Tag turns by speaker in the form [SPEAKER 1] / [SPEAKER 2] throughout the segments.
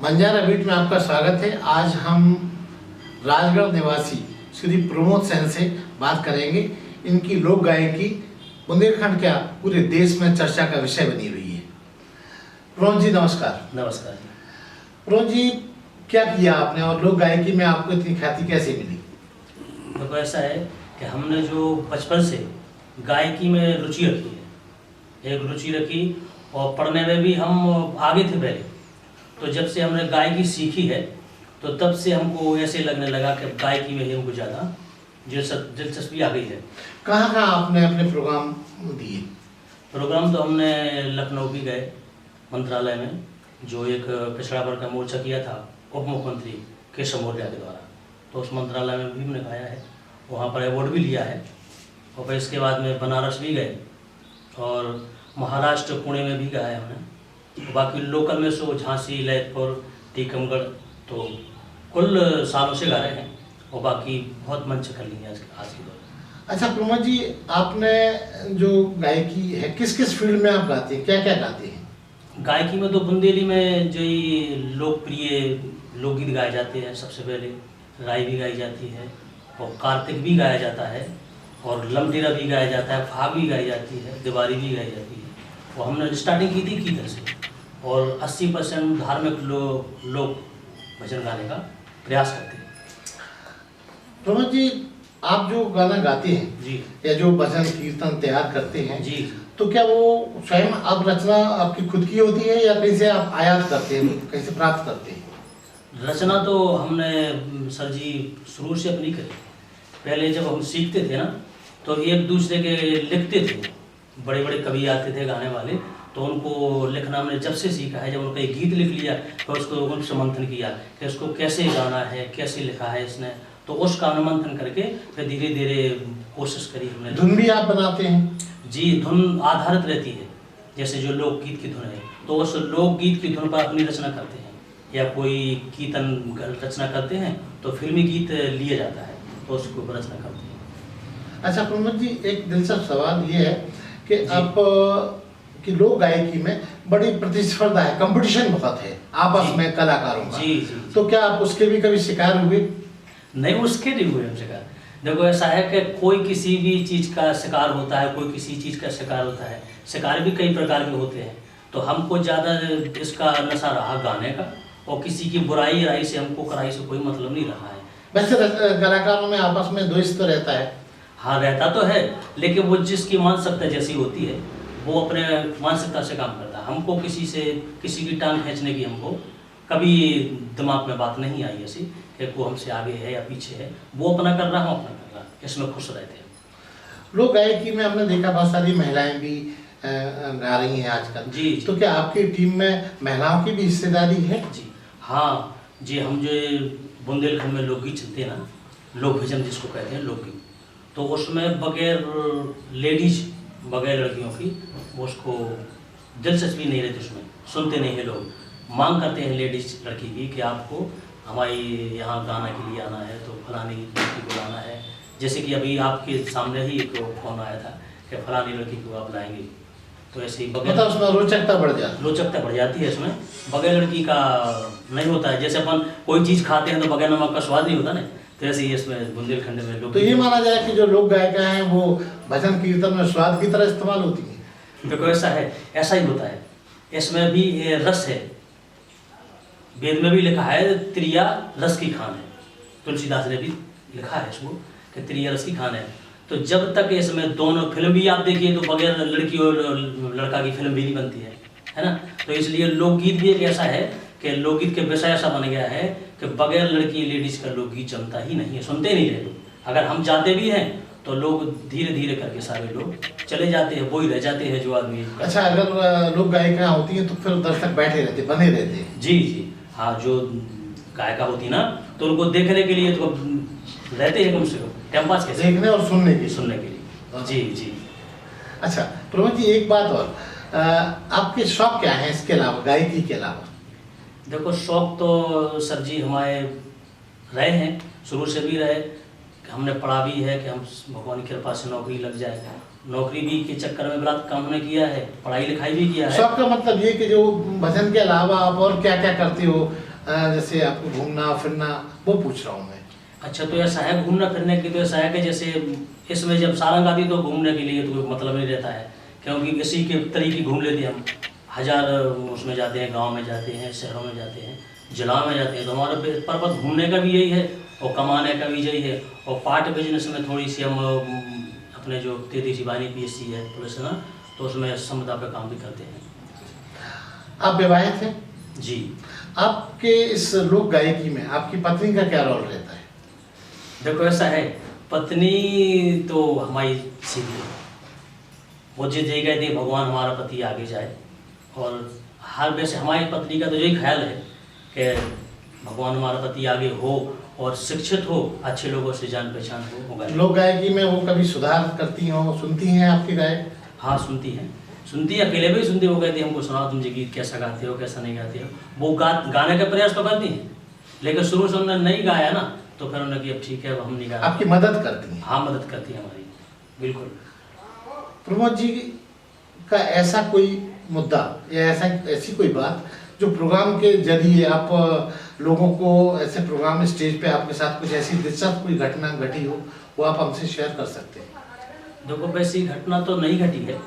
[SPEAKER 1] Banjara beat में आपका स्वागत है। आज हम राजगढ़ निवासी श्री प्रमोद सेन से बात करेंगे। इनकी लोक गायकी बुंदेलखंड क्या पूरे देश में चर्चा का विषय बनी हुई है। प्रमोद जी नमस्कार।
[SPEAKER 2] नमस्कार।
[SPEAKER 1] प्रमोद जी, क्या किया आपने और लोक गायकी में आपको इतनी ख्याति कैसे मिली?
[SPEAKER 2] देखो ऐसा है कि हमने जो बचपन से गायकी में रुचि रखी है, एक रुचि रखी और पढ़ने में भी हम आगे थे पहले। तो जब से हमने गायकी सीखी है तो तब से हमको ऐसे लगने लगा कि गायकी में ही हमको ज़्यादा दिलचस्पी आ गई है।
[SPEAKER 1] कहाँ कहाँ आपने अपने प्रोग्राम दिए?
[SPEAKER 2] प्रोग्राम तो हमने लखनऊ भी गए, मंत्रालय में जो एक पिछड़ा वर्ग का मोर्चा किया था उप मुख्यमंत्री केशव मौर्य के द्वारा, तो उस मंत्रालय में भी हमने गाया है, वहाँ पर अवार्ड भी लिया है। और फिर इसके बाद में बनारस भी गए और महाराष्ट्र पुणे में भी गाया हमने। बाकी लोकल में सो झांसी, ललितपुर, टीकमगढ़, तो कुल सालों से गा रहे हैं और बाकी बहुत मंच कर ली है आज के दौर में।
[SPEAKER 1] अच्छा प्रमोद जी, आपने जो गायकी है किस किस फील्ड में आप गाते हैं, क्या क्या गाते हैं?
[SPEAKER 2] गायकी में तो बुंदेली में जो ये लोकप्रिय लोकगीत गाए जाते हैं, सबसे पहले राई भी गाई जाती है और कार्तिक भी गाया जाता है और लमडेरा भी गाया जाता है, फाग भी गाई जाती है, दिवाली भी गाई जाती है। और हमने स्टार्टिंग की थी कीर्तन से और 80% धार्मिक लोग भजन गाने का प्रयास करते हैं।
[SPEAKER 1] प्रमोद जी, आप जो गाना गाते हैं
[SPEAKER 2] जी
[SPEAKER 1] या जो भजन कीर्तन तैयार करते हैं
[SPEAKER 2] जी
[SPEAKER 1] तो क्या वो स्वयं आप रचना आपकी खुद की होती है या कहीं से आप आयात करते हैं, कहीं से प्राप्त करते हैं?
[SPEAKER 2] रचना तो हमने सर जी शुरू से अपनी करी। पहले जब हम सीखते थे ना तो एक दूसरे के लिखते थे, बड़े बड़े कवि आते थे गाने वाले, तो उनको लिखना हमने जब से सीखा है। जब उनका एक गीत लिख लिया तो उसको उनसे मंथन किया कि उसको कैसे गाना है, कैसे लिखा है इसने, तो उसका अनुमंथन करके फिर धीरे धीरे कोशिश करी हमने।
[SPEAKER 1] धुन भी आप बनाते हैं?
[SPEAKER 2] जी, धुन आधारित रहती है, जैसे जो लोकगीत की धुन है तो उस लोकगीत की धुन पर अपनी रचना करते हैं, या कोई कीर्तन रचना करते हैं तो फिल्मी गीत लिया जाता है तो उसको ऊपर रचना करते हैं।
[SPEAKER 1] अच्छा प्रमोद जी, एक दिलचस्प सवाल ये है कि आप की लोक गायकी में बड़ी प्रतिस्पर्धा है, कंपटीशन बहुत है आपस में कलाकारों का।
[SPEAKER 2] जी जी।
[SPEAKER 1] तो क्या आप उसके भी कभी शिकार हुए?
[SPEAKER 2] नहीं, उसके नहीं हुए हम शिकार। देखो ऐसा है कि कोई किसी भी चीज़ का शिकार होता है, कोई किसी चीज़ का शिकार होता है। शिकार भी कई प्रकार के होते हैं, तो हमको ज़्यादा इसका नशा रहा गाने का और किसी की बुराई राई से हमको कराई से कोई मतलब नहीं रहा है।
[SPEAKER 1] वैसे कलाकारों में आपस में द्वेष तो रहता है?
[SPEAKER 2] हाँ रहता तो है, लेकिन वो जिसकी मानसिकता जैसी होती है वो अपने मानसिकता से काम करता है। हमको किसी की टांग खींचने की हमको कभी दिमाग में बात नहीं आई ऐसी कि वो हमसे आगे है या पीछे है। वो अपना कर रहा, हम अपना कर रहा, इसमें खुश रहते हैं।
[SPEAKER 1] लोक गायकी में हमने देखा बहुत सारी महिलाएं भी गा रही हैं आजकल।
[SPEAKER 2] जी
[SPEAKER 1] तो क्या आपकी टीम में महिलाओं की भी हिस्सेदारी है?
[SPEAKER 2] जी हाँ जी। हम जो बुंदेलखंड में लोकगीत चलते हैं ना, लोक भजन जिसको कहते हैं लोकगीत, तो उसमें बगैर लेडीज, बगैर लड़कियों की वो उसको दिलचस्पी नहीं रहती, उसमें सुनते नहीं हैं लोग। मांग करते हैं लेडीज लड़की की कि आपको हमारे यहाँ गाना के लिए आना है तो फलानी लड़की को लाना है। जैसे कि अभी आपके सामने ही एक फोन आया था कि फलानी लड़की को आप लाएंगे, तो ऐसे ही बगैर
[SPEAKER 1] मतलब उसमें रोचकता
[SPEAKER 2] बढ़ जाती है। इसमें बगैर लड़की का नहीं होता है। जैसे अपन कोई चीज़ खाते हैं तो बगैर नमक का स्वाद नहीं होता ना, तो ऐसे ही इसमें बुंदेलखंड में लोग।
[SPEAKER 1] तो ये माना जाए कि जो लोक गायिका हैं वो भजन कीर्तन में स्वाद की तरह इस्तेमाल होती है?
[SPEAKER 2] देखो ऐसा है, ऐसा ही होता है। इसमें भी रस है, वेद में भी लिखा है त्रिया रस की खान है। तुलसीदास ने भी लिखा है इसको कि त्रिया रस की खान है। तो जब तक इसमें दोनों, फिल्म भी आप देखिए तो बगैर लड़की और लड़का की फिल्म भी नहीं बनती है ना। तो इसलिए लोकगीत भी एक ऐसा है कि लोकगीत के विषय ऐसा बन गया है कि बगैर लड़की लेडीज का लोकगीत चलता ही नहीं है, सुनते नहीं रहे लोग। अगर हम जाते भी हैं तो लोग धीरे धीरे करके सारे लोग चले जाते हैं, वो ही रह जाते हैं जो आदमी।
[SPEAKER 1] अच्छा, अगर लोक गायिका होती हैं तो फिर दर्शक बैठे रहते, बने रहते हैं?
[SPEAKER 2] जी जी हाँ, जो गायिका होती ना तो उनको देखने के लिए तो रहते हैं, कम से कम टाइम पास कैसे,
[SPEAKER 1] देखने और सुनने के
[SPEAKER 2] लिए। जी जी।
[SPEAKER 1] अच्छा प्रमोद जी, एक बात और, आपके शौक क्या हैं इसके अलावा, गायकी के अलावा?
[SPEAKER 2] देखो शौक तो सर जी हमारे रहे हैं, शुरू से भी रहे। हमने पढ़ा भी है कि हम भगवान की कृपा से नौकरी लग जाए। नौकरी भी के चक्कर में बड़ा काम हमने किया है, पढ़ाई लिखाई भी किया है।
[SPEAKER 1] शौक का मतलब ये कि जो भजन के अलावा आप और क्या क्या करते हो, जैसे आपको घूमना फिरना, वो पूछ रहा हूँ मैं।
[SPEAKER 2] अच्छा, तो ऐसा है घूमना फिरने की, तो ऐसा है कि जैसे इसमें जब सारंग आती तो घूमने के लिए तो कोई मतलब नहीं रहता है, क्योंकि इसी के तरीके घूम लेते हैं हम। हजार उसमें जाते हैं, गांव में जाते हैं, शहरों में जाते हैं, जिला में जाते हैं, तो हमारा पर्पज घूमने का भी यही है और कमाने का भी यही है। और पार्ट बिजनेस में थोड़ी सी हम अपने जो 33 बानी PSC है पुलिस ना, तो उसमें समता पे काम भी करते हैं।
[SPEAKER 1] आप विवाहित हैं?
[SPEAKER 2] जी।
[SPEAKER 1] आपके इस लोक गायकी में आपकी पत्नी का क्या रोल रहता है?
[SPEAKER 2] देखो ऐसा है, पत्नी तो हमारी सीधी है, वो जिस जगह दे भगवान हमारा पति आगे जाए। और हर वैसे हमारी पत्नी का तो यही ख्याल है कि भगवान हमारा पति आगे हो और शिक्षित हो, अच्छे लोगों से जान पहचान हो।
[SPEAKER 1] लोक गायकी में वो कभी सुधार करती हो, सुनती हैं आपके गायक?
[SPEAKER 2] हाँ सुनती हैं, सुनती है, अकेले भी सुनती है। वो कहती है हमको सुनाओ, तुम जी गीत कैसा गाते हो, कैसा नहीं गाते हो। वो गाने का प्रयास तो करती हैं, लेकिन शुरू से उन्होंने नहीं गाया ना, तो फिर उन्होंने कि अब ठीक है, अब हम नहीं गाए।
[SPEAKER 1] आपकी मदद करती हैं?
[SPEAKER 2] हाँ मदद करती है हमारी, बिल्कुल।
[SPEAKER 1] प्रमोद जी का ऐसा कोई मुद्दा या ऐसी कोई बात जो प्रोग्राम के जरिए आप लोगों को, ऐसे प्रोग्राम स्टेज पे आपके साथ कुछ ऐसी दिलचस्प कोई घटना घटी हो, वो आप हमसे शेयर कर सकते हैं?
[SPEAKER 2] देखो वैसी घटना तो नहीं घटी है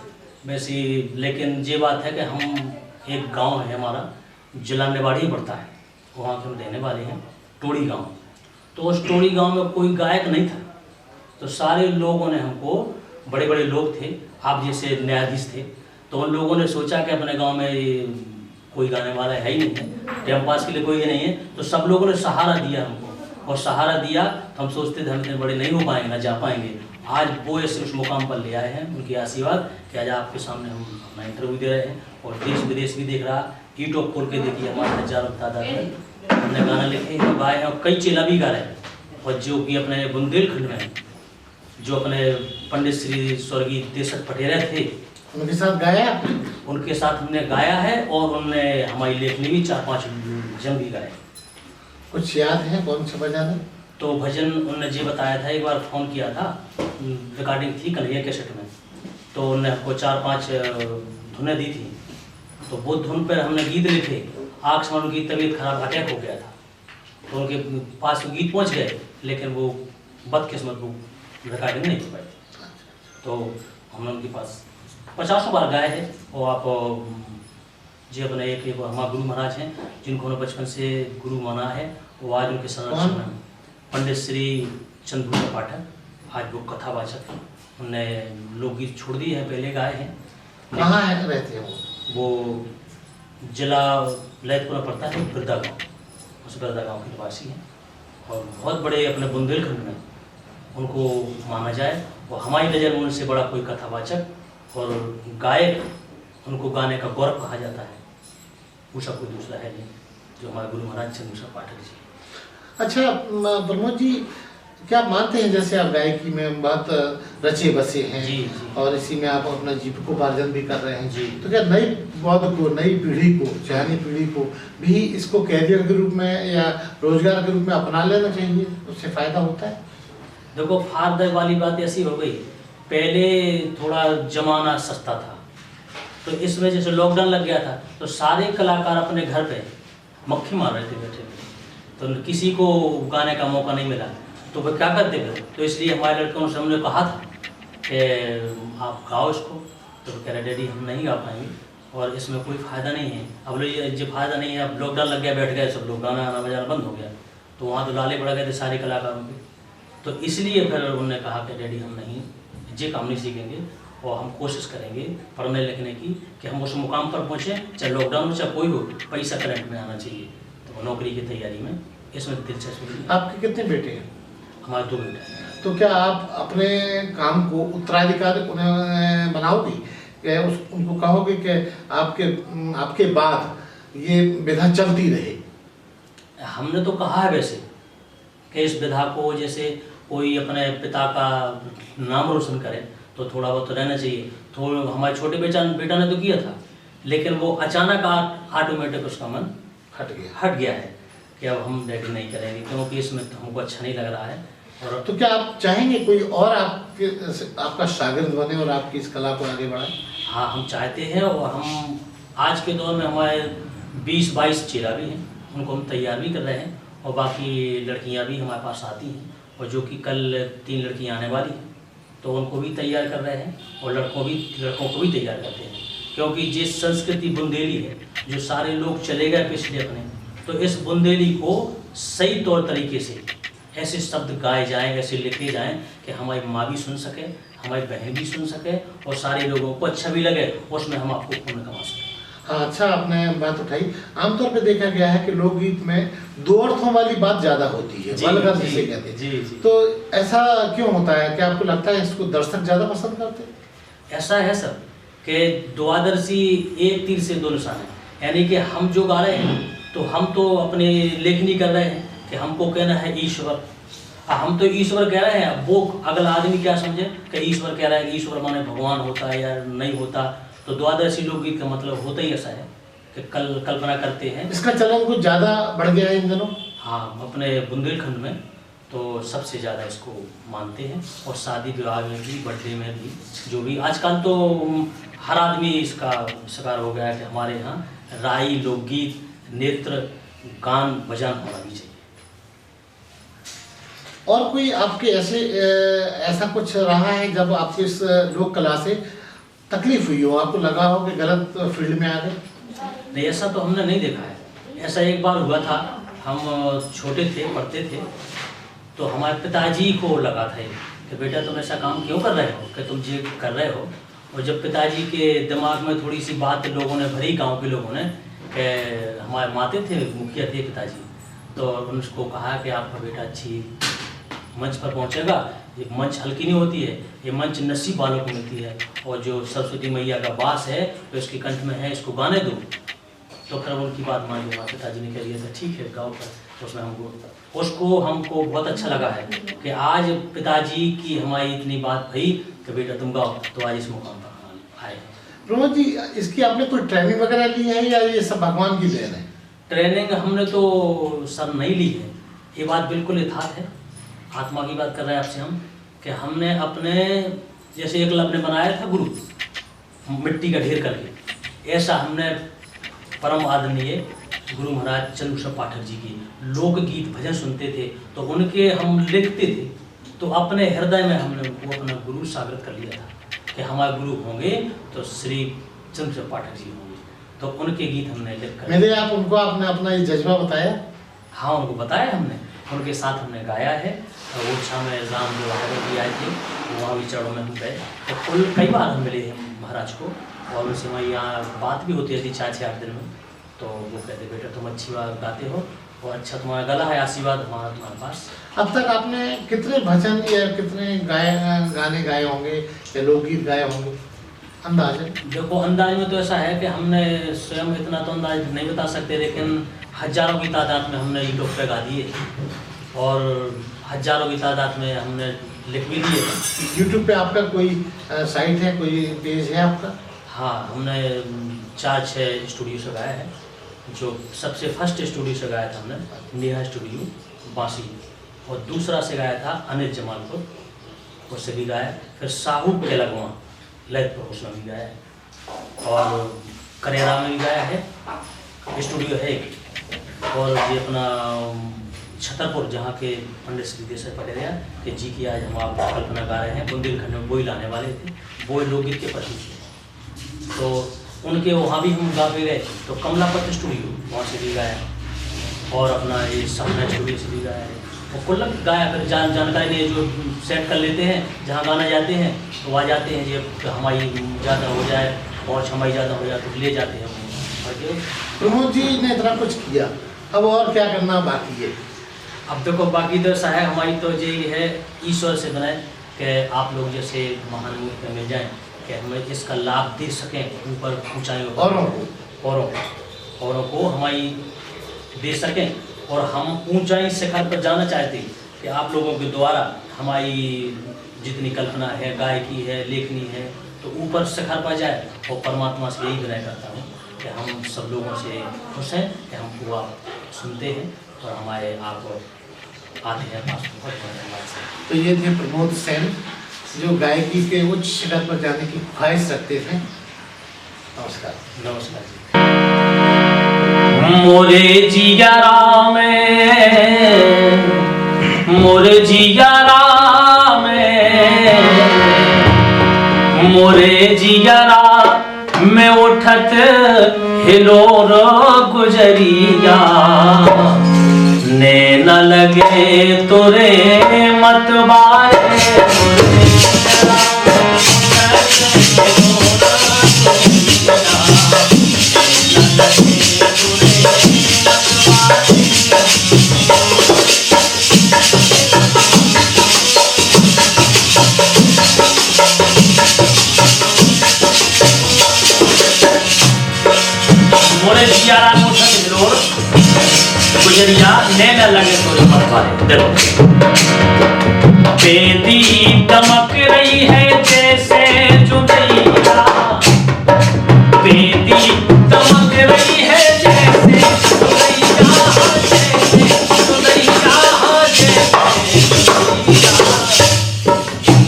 [SPEAKER 2] वैसी, लेकिन ये बात है कि हम एक गांव है हमारा, जिला निवाड़ी पड़ता है, वहाँ के हम रहने वाले हैं, टोड़ी गांव। तो उस टोड़ी गांव में कोई गायक नहीं था, तो सारे लोगों ने हमको, बड़े बड़े लोग थे, आप जैसे न्यायाधीश थे, तो उन लोगों ने सोचा कि अपने गांव में कोई गाने वाला है ही नहीं है, टाइम पास के लिए कोई नहीं है, तो सब लोगों ने सहारा दिया हमको। और सहारा दिया तो हम सोचते थे हम इतने बड़े नहीं हो पाएंगे, ना जा पाएंगे। आज वो उस मुकाम पर ले आए हैं, उनकी आशीर्वाद कि आज आपके सामने हम अपना इंटरव्यू दे रहे हैं और देश विदेश भी देख रहा। यूट्यूब खोल के देखिए, हमारे हजारों तादाद में हमने गाना लिखे हैं, गाए हैं, और कई चेला भी गा रहे हैं। और जो कि अपने बुंदेलखंड में जो अपने पंडित श्री स्वर्गीय देशक पटेरा थे,
[SPEAKER 1] उनके साथ गाया?
[SPEAKER 2] उनके साथ हमने गाया है, और उनने हमारी लेखनी भी 4-5 जन भी गाए।
[SPEAKER 1] कुछ याद है कौन सा भजन है?
[SPEAKER 2] तो भजन उनने जी बताया था, एक बार फ़ोन किया था, रिकॉर्डिंग थी कन्हैया कैसेट में, तो उनने हमको 4-5 धुनें दी थी। तो वो धुन पर हमने गीत लिखे। आँख से उनकी तबीयत खराब, अटैक हो गया था, तो उनके पास गीत पहुंच गए, लेकिन वो बदकिस्मत वो रिकॉर्डिंग नहीं हो पाई। तो हमने उनके पास 50 बार गाए हैं। और आप जी अपने एक हमारे गुरु महाराज हैं, जिनको उन्होंने बचपन से गुरु माना है, वो आज उनके संरक्षण में पंडित श्री चंद्रभूषण पाठक, आज वो कथावाचक हैं। उनने लोकगीत छोड़ दिए हैं, पहले गाए हैं।
[SPEAKER 1] कहाँ है रहते हैं
[SPEAKER 2] वो जिला ललितपुर में पड़ता है, बिरदा गाँव, उस बिरदा गाँव के निवासी हैं, और बहुत बड़े अपने बुंदेलखंड में उनको माना जाए। और हमारी नज़र में उनसे बड़ा कोई कथावाचक और गायक, उनको गाने का गौरव कहा जाता है, उसका कोई दूसरा है नहीं, जो हमारे गुरु महाराज चंद्रभूषण पाठक जी।
[SPEAKER 1] अच्छा प्रमोद जी, क्या आप मानते हैं जैसे आप गायकी में बहुत रचे बसे हैं
[SPEAKER 2] जी, जी।
[SPEAKER 1] और इसी में आप अपना जीविकोपार्जन भी कर रहे हैं
[SPEAKER 2] जी।
[SPEAKER 1] तो क्या नई पौध को, नई पीढ़ी को, चाहनी पीढ़ी को भी इसको कैरियर के रूप में या रोजगार के रूप में अपना लेना चाहिए? उससे फायदा होता है?
[SPEAKER 2] देखो फायदे वाली बात ऐसी हो गई, पहले थोड़ा जमाना सस्ता था, तो इस वजह से लॉकडाउन लग गया था, तो सारे कलाकार अपने घर पे मक्खी मार रहे थे बैठे बैठे, तो किसी को गाने का मौका नहीं मिला। तो वो क्या करते थे, तो इसलिए हमारे लड़कों से हमने कहा था कि आप गाओ इसको, तो कह रहे डैडी हम नहीं गा पाएंगे और इसमें कोई फ़ायदा नहीं है। अब ये फ़ायदा नहीं है, अब लॉकडाउन लग गया, बैठ गए सब लोग, गाना आना बजाना बंद हो गया, तो वहाँ तो लाले पड़ गए थे सारे कलाकारों के। तो इसलिए फिर उन्होंने कहा कि डैडी हम नहीं, ये काम नहीं सीखेंगे और हम कोशिश करेंगे पढ़ने लिखने की कि हम उस मुकाम पर पहुँचें, चाहे लॉकडाउन हो चाहे कोई हो, पैसा करंट में आना चाहिए। तो नौकरी की तैयारी में इसमें दिलचस्पी।
[SPEAKER 1] आपके कितने बेटे हैं?
[SPEAKER 2] हमारे 2 बेटे हैं।
[SPEAKER 1] तो क्या आप अपने काम को उत्तराधिकारी उन्हें बनाओगे या उनको कहोगे कि आपके बाद ये विधा चलती रहे?
[SPEAKER 2] हमने तो कहा है वैसे कि इस विधा को जैसे कोई अपने पिता का नाम रोशन करे तो थोड़ा बहुत तो रहना चाहिए। तो हमारे छोटे बेटा ने तो किया था, लेकिन वो अचानक ऑटोमेटिक उसका मन हट गया है कि अब हम डैडी नहीं करेंगे, क्योंकि इसमें तो हमको अच्छा नहीं लग रहा है। और
[SPEAKER 1] तो क्या आप चाहेंगे कोई और आपका शागिर्द बने और आपकी इस कला को आगे बढ़ाए?
[SPEAKER 2] हाँ हम चाहते हैं, और हम आज के दौर में हमारे 20-22 चेला भी हैं, उनको हम तैयार भी कर रहे हैं, और बाकी लड़कियां भी हमारे पास आती हैं, और जो कि कल 3 लड़कियां आने वाली हैं, तो उनको भी तैयार कर रहे हैं, और लड़कों को भी तैयार करते हैं। क्योंकि जिस संस्कृति बुंदेली है, जो सारे लोग चले गए पिछले अपने, तो इस बुंदेली को सही तौर तरीके से ऐसे शब्द गाए जाएं, ऐसे लिखे जाएं कि हमारी माँ भी सुन सके, हमारी बहन भी सुन सके, और सारे लोगों को अच्छा भी लगे, उसमें हम आपको पुण्य कमा सकें।
[SPEAKER 1] हाँ, अच्छा आपने बात उठाई। आमतौर पे देखा गया है कि लोकगीत में 2 अर्थों वाली बात ज्यादा होती है, वल्गर जिसे कहते हैं।
[SPEAKER 2] जी।
[SPEAKER 1] तो ऐसा क्यों होता है? क्या आपको लगता है इसको दर्शक ज्यादा पसंद करते हैं?
[SPEAKER 2] ऐसा है सर कि द्वादशी एक तीर से 2 निशान है, यानी कि हम जो गा रहे हैं तो हम तो अपनी लेखनी कर रहे हैं कि हमको कहना है ईश्वर, हम तो ईश्वर कह रहे हैं। वो अगला आदमी क्या समझे कि ईश्वर कह रहा है कि ईश्वर माने भगवान होता है या नहीं होता। तो द्वादशी लोकगीत का मतलब होता ही ऐसा है कि कल्पना करते हैं।
[SPEAKER 1] इसका चलन कुछ ज्यादा बढ़ गया है इन दिनों?
[SPEAKER 2] हाँ, अपने बुंदेलखंड में तो सबसे ज़्यादा इसको मानते हैं, और शादी विवाह में भी, बर्थडे में भी, जो भी आजकल तो हर आदमी इसका शिकार हो गया है कि हमारे यहाँ राई लोकगीत, नृत्य, गान बजान होना भी चाहिए।
[SPEAKER 1] और कोई आपके ऐसा कुछ रहा है जब आपको इस लोक कला से तकलीफ हुई हो, आपको लगा हो कि गलत फील्ड में आ गए?
[SPEAKER 2] नहीं, ऐसा तो हमने नहीं देखा है। ऐसा एक बार हुआ था, हम छोटे थे, पढ़ते थे, तो हमारे पिताजी को लगा था कि बेटा तुम ऐसा काम क्यों कर रहे हो, कि तुम ये कर रहे हो। और जब पिताजी के दिमाग में थोड़ी सी बात लोगों ने भरी, गांव के लोगों ने, कि हमारे माते थे, मुखिया थे पिताजी, तो उनको कहा कि आपका बेटा अच्छी मंच पर पहुंचेगा। ये मंच हल्की नहीं होती है, ये मंच नसीब वालों को मिलती है, और जो सरस्वती मैया का वास है तो इसके कंठ में है, इसको गाने दो। तो फिर उनकी बात मान ली, पिताजी ने कह दिया था ठीक है गाओ। पर उसमें हमको बहुत अच्छा लगा है कि आज पिताजी की हमारी इतनी बात भई कि बेटा तुम गाओ, तो आज इस मुकाम पर आए।
[SPEAKER 1] प्रमोद जी, इसकी आपने कोई ट्रेनिंग वगैरह ली है या ये सब भगवान की देन है?
[SPEAKER 2] ट्रेनिंग हमने तो सर नहीं ली है, ये बात बिल्कुल यथार्थ है। आत्मा की बात कर रहे हैं आपसे हम, कि हमने अपने जैसे एकलव्य ने बनाया था गुरु, मिट्टी का ढेर करके, ऐसा हमने परम आदरणीय गुरु महाराज चंद्रशेखर पाठक जी की लोकगीत भजन सुनते थे, तो उनके हम लिखते थे, तो अपने हृदय में हमने उनको अपना गुरु साबित कर लिया था कि हमारे गुरु होंगे तो श्री चंद्रशेखर पाठक जी होंगे। तो उनके गीत हमने लिख कर
[SPEAKER 1] मेरे आप उनको आपने अपना ये जज्बा बताया?
[SPEAKER 2] हाँ, उनको बताया हमने, उनके साथ हमने गाया है। और ओरछा में राम जो भी आए थे, वहाँ भी चरणों में हम गए, तो कुल कई बार हम मिले हैं महाराज को, और उनसे वहाँ यहाँ बात भी होती थी 4-8 दिन में। तो वो कहते बेटा तुम अच्छी बात गाते हो, और अच्छा तुम्हारा गला है, आशीर्वाद हमारा तुम्हारे पास।
[SPEAKER 1] अब तक आपने कितने भजन या कितने गाने गाए होंगे या लोकगीत गाए होंगे, अंदाज है?
[SPEAKER 2] देखो, अंदाज में तो ऐसा है कि हमने स्वयं इतना तो अंदाज नहीं बता सकते, लेकिन हजारों की तादाद में हमने यूट्यूब पे गा दिए, और हजारों की तादाद में हमने लिख भी दिए।
[SPEAKER 1] यूट्यूब पे आपका कोई साइट है, कोई पेज है आपका?
[SPEAKER 2] हाँ, हमने 4-6 स्टूडियो से गाया है। जो सबसे फर्स्ट स्टूडियो से गाया था हमने नेहा स्टूडियो बांसी, और दूसरा से गाया था अनिल जमालपुर, उससे भी गाया। फिर साहू के लगवा ललितपुर, उसमें भी गाया है, और करेरा में भी गाया है, स्टूडियो है एक। और ये अपना छतरपुर, जहाँ के पंडित श्री देसाई पटेरिया के जी की आज हम आप कल्पना गा रहे हैं, बुंदेलखंड में बोई लाने वाले थे, बोई लोकगीत के प्रति थे, तो उनके वहाँ भी हम गा पे गए। तो कमलापत स्टूडियो वहाँ से भी गाया, और अपना ये सपना स्टूडियो से भी गाया है, और कुल गाया। फिर जानकारी नहीं, जो सेट कर लेते हैं, जहाँ गाना जाते हैं तो वहाँ जाते हैं, ये हमारी ज़्यादा हो जाए और हमारी ज़्यादा हो जाए तो ले जाते हैं।
[SPEAKER 1] प्रमोद जी ने इतना कुछ किया, अब और क्या करना बाकी है?
[SPEAKER 2] अब देखो, बाकी तो ऐसा है, हमारी तो यही है ईश्वर से बनाए कि आप लोग जैसे महान मूर्ति मिल जाएं कि हमें इसका लाभ दे सकें, ऊपर ऊंचाइयों औरों को हमारी दे सकें, और हम ऊंचाई शिखर पर जाना चाहते हैं कि आप लोगों के द्वारा हमारी जितनी कल्पना है, गायकी है, लेखनी है, तो ऊपर शिखर पर जाए। और परमात्मा से यही विनय करता हूँ कि हम सब लोगों से खुश हैं कि हमको आप सुनते हैं और हमारे आप आते हैं पास। बहुत धन्यवाद सर।
[SPEAKER 1] तो ये थे प्रमोद सेन, जो गायकी के उच्च शिखर पर जाने की ख्वाहिश रखते थे। नमस्कार।
[SPEAKER 2] नमस्कार जी। मोरे जियारा में, मोरे जियारा में, मोरे जियारा में उठत हिलोर गुजरिया, ने न लगे तुरे मतवारे, मोरे जियारा में उठत हिलोर गुजरिया, ने न लगे तुरे मतवारे। देखो बेदी दमक रही है जैसे जुदैया, बेदी दमक रही है जैसे जुदैया, जैसे जुदैया,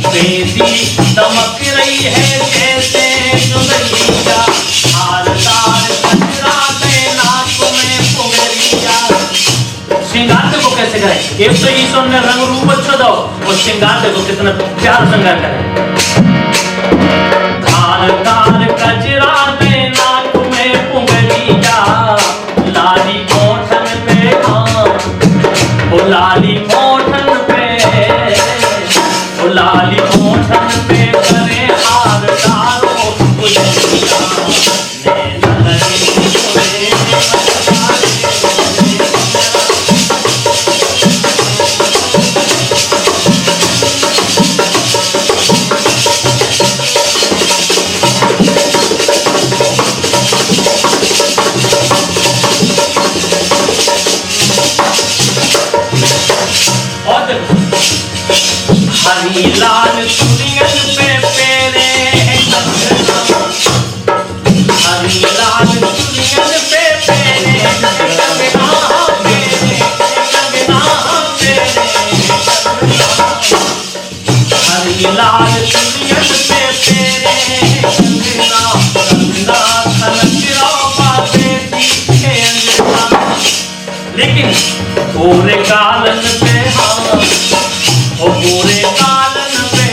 [SPEAKER 2] बेदी दमक रही है जैसे जुदैया, हार तार कचरा में नाक में पुगरिया। श्रृंगार देखो कैसे करें, एक तो ईश्वर ने रंग रूप अच्छा दो, और श्रृंगार देखो कितना प्यार श्रृंगार करें। धार तार कचरा में नाक में पुंगलिया, लाली ओठन पे, ओ लाली ओठन पे, ओ लाली ओठन पे करे हार तारो गुजरिया, ने न लगे तुरे मतवारे। हरी लाल चुड़ियन पे पेरे कंगना, हरी लाल चुड़ियन पे पेरे कंगना, पेरे कंगना, पेरे कंगना, हरी लाल चुड़ियन पे पेरे कंगना, कंगना खनक रौबा बेटी के अंगना। लेकिन पूरे कालन पे, ओ पूरे कालन पे,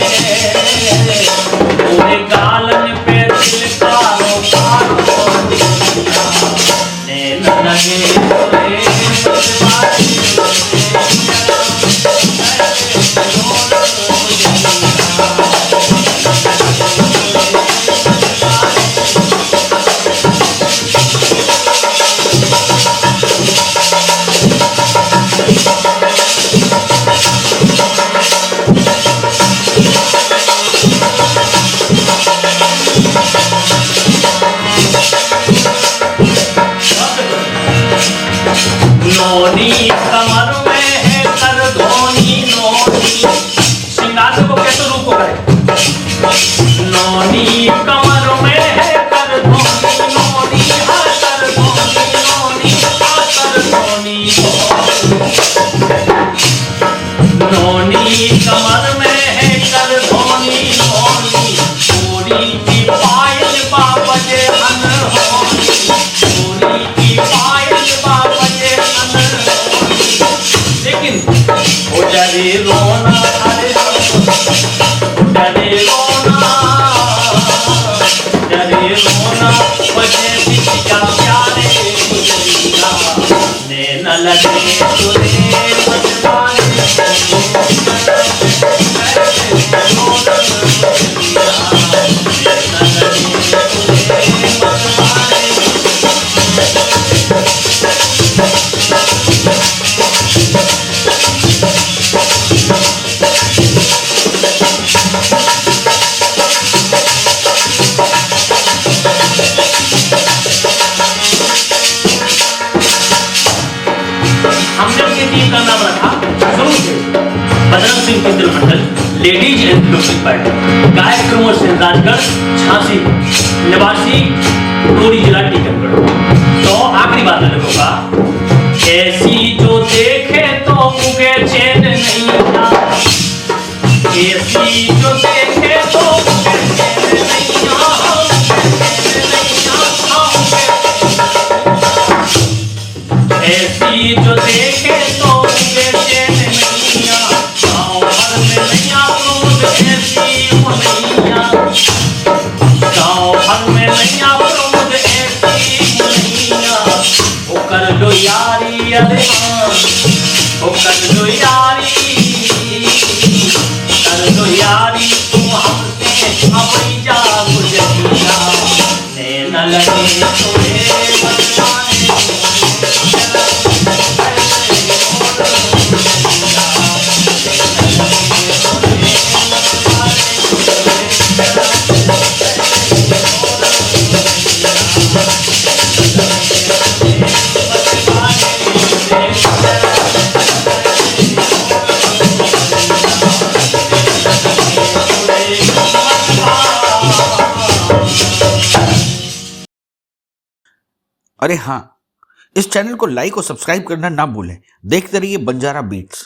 [SPEAKER 2] पूरे कालन पे दिल कारो कारो, ने न लगे तुरे मतवारे। नोनी कमर में है कर धोनी नोनी, श्रृंगार को कैसे रूप को करे। नोनी कमर में है कर धोनी नोनी, कर धोनी नोनी, कर धोनी नोनी कमर में है कर धोनी नोनी, चूड़ी की पायल बाबजे अनहोनी, चूड़ी की पायल बाबजे अनहोनी। लेकिन हो जाए रोना, अरे डरे रोना, डरे रोना, बजे बिटिया प्यारे गुजरिया, ने न लगे तुरे मतवारे। बजरंग सिंह पिंजल मंडल, लेडीज एंड म्यूजिक बैंड, गायक प्रमोद सिंह राजगढ़, झांसी निवासी, टोरी जिला टीकमगढ़। तो आखिरी बात लिखूंगा, ऐसी जो देखे तो मुझे चैन नहीं आता, ऐसी जो देखे तो मुझे चैन नहीं आता, देखे तो बेचे नैया, गाँव भर में नैया क्रोध ऐसी वो नैया, गाँव भर में नैया क्रोध ऐसी वो नैया। ओ कर लो यारी अरे हाँ, ओ कर लो यारी, कर लो यारी तुम हमसे अपनी जा गुजरिया, नैन लगे तोरे बदलाने
[SPEAKER 3] अरे हाँ, इस चैनल को लाइक और सब्सक्राइब करना ना भूलें। देखते रहिए बंजारा बीट्स।